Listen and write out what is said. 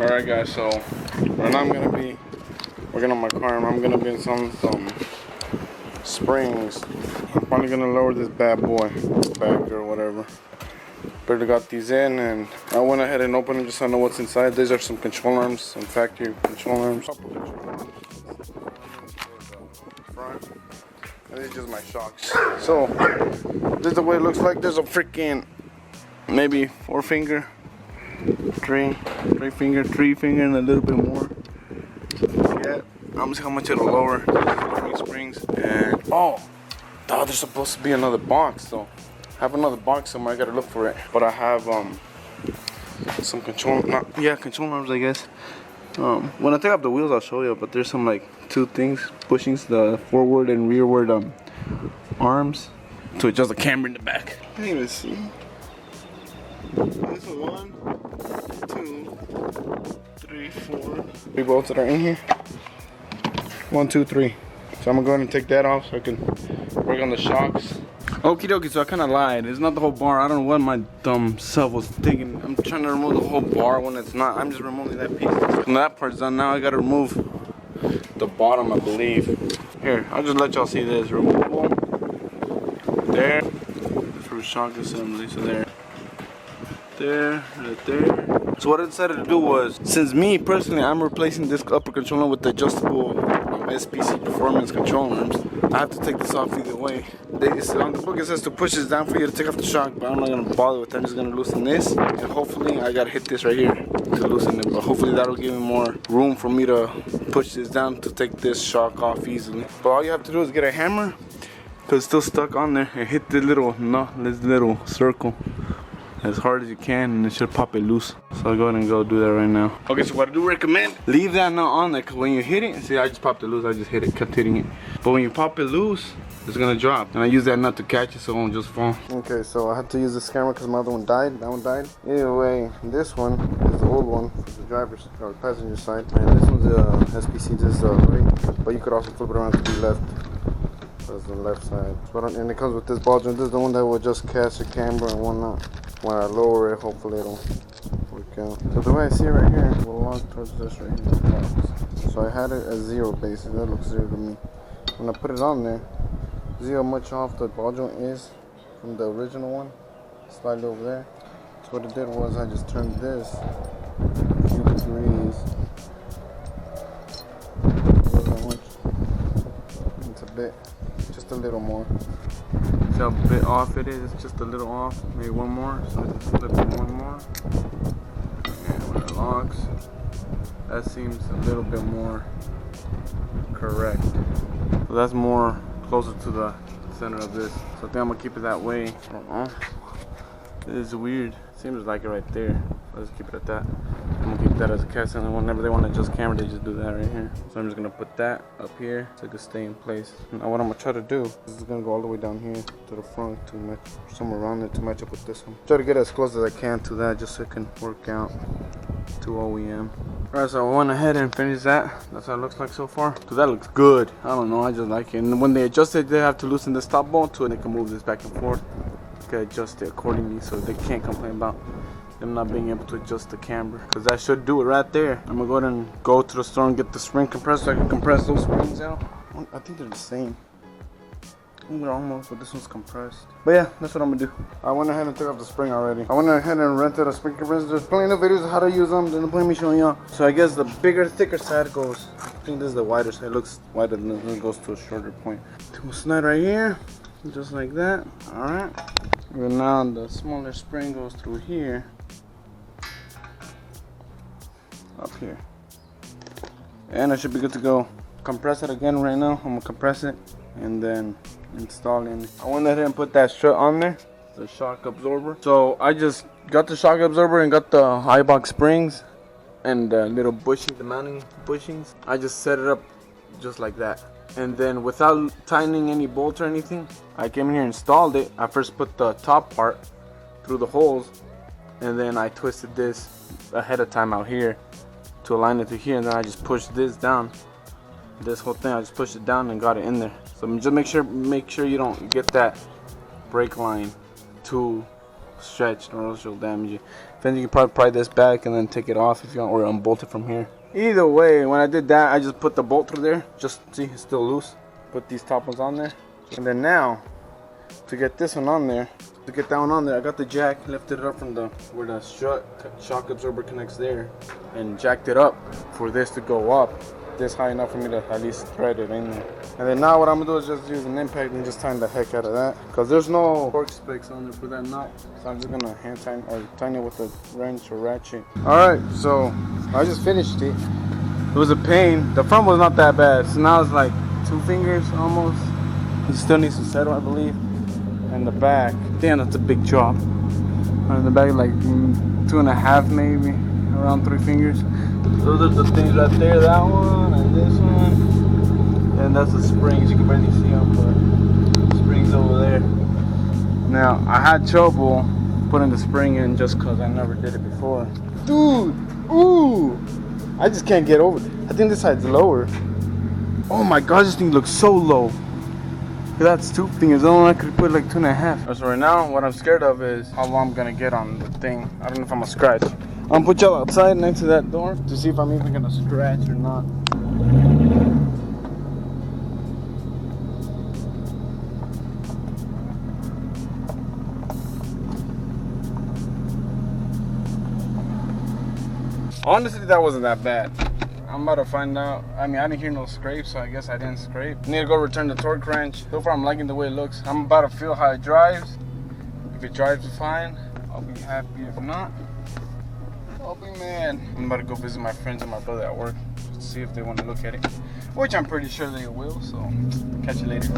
Alright guys, so right now I'm gonna be working on my car and I'm gonna be installing some springs. I'm probably gonna lower this bad boy back or whatever. Barely got these in and I went ahead and opened them just so I know what's inside. These are some control arms, some factory control arms. Front. And these are just my shocks. So this is the way it looks like. There's a freaking maybe 4 finger. Three finger, and a little bit more. Yeah, I'm gonna see how much it'll lower. These springs. And oh, there's supposed to be another box though. I have another box somewhere. I gotta look for it. But I have some control arms, I guess. When I take off the wheels, I'll show you. But there's some like 2 things, bushings, the forward and rearward arms to adjust the camber in the back. I can't even see. This is 1, 2, 3, 4. 3 bolts that are in here. 1, 2, 3. So I'm gonna go ahead and take that off so I can work on the shocks. Okie dokie, so I kind of lied. It's not the whole bar. I don't know what my dumb self was thinking. I'm trying to remove the whole bar when it's not. I'm just removing that piece. And that part's done. Now I gotta remove the bottom, I believe. Here, I'll just let y'all see this. Removable. There. For shock assembly. So there. There, right there. So what I decided to do was, since me personally, I'm replacing this upper controller with the adjustable SPC Performance control arms. I have to take this off either way. On the book it says to push this down for you to take off the shock, but I'm not gonna bother with that. I'm just gonna loosen this, and hopefully I gotta hit this right here to loosen it. But hopefully that'll give me more room for me to push this down to take this shock off easily. But all you have to do is get a hammer, cause it's still stuck on there, and hit this little circle as hard as you can, and it should pop it loose. So I'll go ahead and go do that right now. Okay, so what I do recommend, leave that nut on there, cause when you hit it, see I just popped it loose, I just hit it, kept hitting it. But when you pop it loose, it's gonna drop. And I use that nut to catch it so it won't just fall. Okay, so I had to use this camera because my other one died, that one died. Either way, this one is the old one for the driver's or passenger side. And this one's the SPC, this is right. But you could also flip it around to the left. That's the left side. And it comes with this ball joint. This is the one that will just catch the camber and whatnot. When I lower it, hopefully it'll work out. So the way I see it right here, we'll log towards this right here. So I had it at 0 basis. That looks 0 to me. When I put it on there, see how much off the ball joint is from the original one? Slightly over there. So what it did was I just turned this a few degrees. It's a bit, just a little more. See how bit off it is? It's just a little off. Maybe one more. So I just flip it one more. And when it locks, that seems a little bit more correct. So that's more closer to the center of this. So I think I'm gonna keep it that way. I don't know. It is weird. Seems like it right there. Let's keep it at that. I'm gonna keep that as a cast, and whenever they want to adjust camera, they just do that right here. So I'm just gonna put that up here so it can stay in place. Now what I'm gonna try to do is gonna go all the way down here to the front to match somewhere around it to match up with this one. Try to get as close as I can to that just so it can work out to OEM. Alright, so I went ahead and finished that. That's how it looks like so far. So that looks good. I don't know, I just like it. And when they adjust it, they have to loosen the stop bolt too, and they can move this back and forth. They can adjust it accordingly so they can't complain about them not being able to adjust the camber. Because that should do it right there. I'm gonna go ahead and go to the store and get the spring compressor so I can compress those springs out. I think they're the same. I think they're almost, but this one's compressed. But yeah, that's what I'm gonna do. I went ahead and took off the spring already. I went ahead and rented a spring compressor. There's plenty of videos of how to use them. There's no point in me showing y'all. So I guess the bigger, thicker side goes, I think this is the wider side. It looks wider than this. It goes to a shorter point. To a snide right here, just like that. Alright. And now the smaller spring goes through here. Up here. And I should be good to go. Compress it again right now. I'm gonna compress it and then install it. I went ahead and put that strut on there, the shock absorber. So I just got the shock absorber and got the Eibach springs and the little bushing, the mounting bushings. I just set it up just like that. And then without tightening any bolts or anything, I came in here and installed it. I first put the top part through the holes, and then I twisted this ahead of time out here to align it to here, and then I just pushed this down. This whole thing, I just pushed it down and got it in there. So just make sure you don't get that brake line too stretched, or else you'll damage it. Then you can probably pry this back and then take it off if you want, or unbolt it from here. Either way, when I did that, I just put the bolt through there. Just see, it's still loose. Put these top ones on there, and then now to get this one on there, to get that one on there, I got the jack, lifted it up from the where the shock absorber connects there, and jacked it up for this to go up this high enough for me to at least thread it in there. And then now what I'm gonna do is just use an impact and just tighten the heck out of that, because there's no torque specs on there for that knot. So I'm just gonna hand tighten or tighten it with a wrench or ratchet. Alright, so I just finished it. It was a pain. The front was not that bad, so now it's like 2 fingers almost. It still needs to settle, I believe. And the back, damn, that's a big chop. And the back like 2.5 maybe, around 3 fingers. Those are the things right there, that one and this one. And that's the springs, you can barely see them, but springs over there. Now, I had trouble putting the spring in just because I never did it before. Dude, ooh, I just can't get over it. I think this side's lower. Oh my god, this thing looks so low. That's 2 fingers. The only one I could put like 2.5. So right now, what I'm scared of is how long I'm gonna get on the thing. I don't know if I'm gonna scratch. I'm gonna put y'all outside next to that door to see if I'm even gonna scratch or not. Honestly, that wasn't that bad. I'm about to find out. I mean, I didn't hear no scrapes, so I guess I didn't scrape. Need to go return the torque wrench. So far, I'm liking the way it looks. I'm about to feel how it drives. If it drives fine, I'll be happy. If not, I'll be mad. I'm about to go visit my friends and my brother at work to see if they want to look at it, which I'm pretty sure they will. So, catch you later.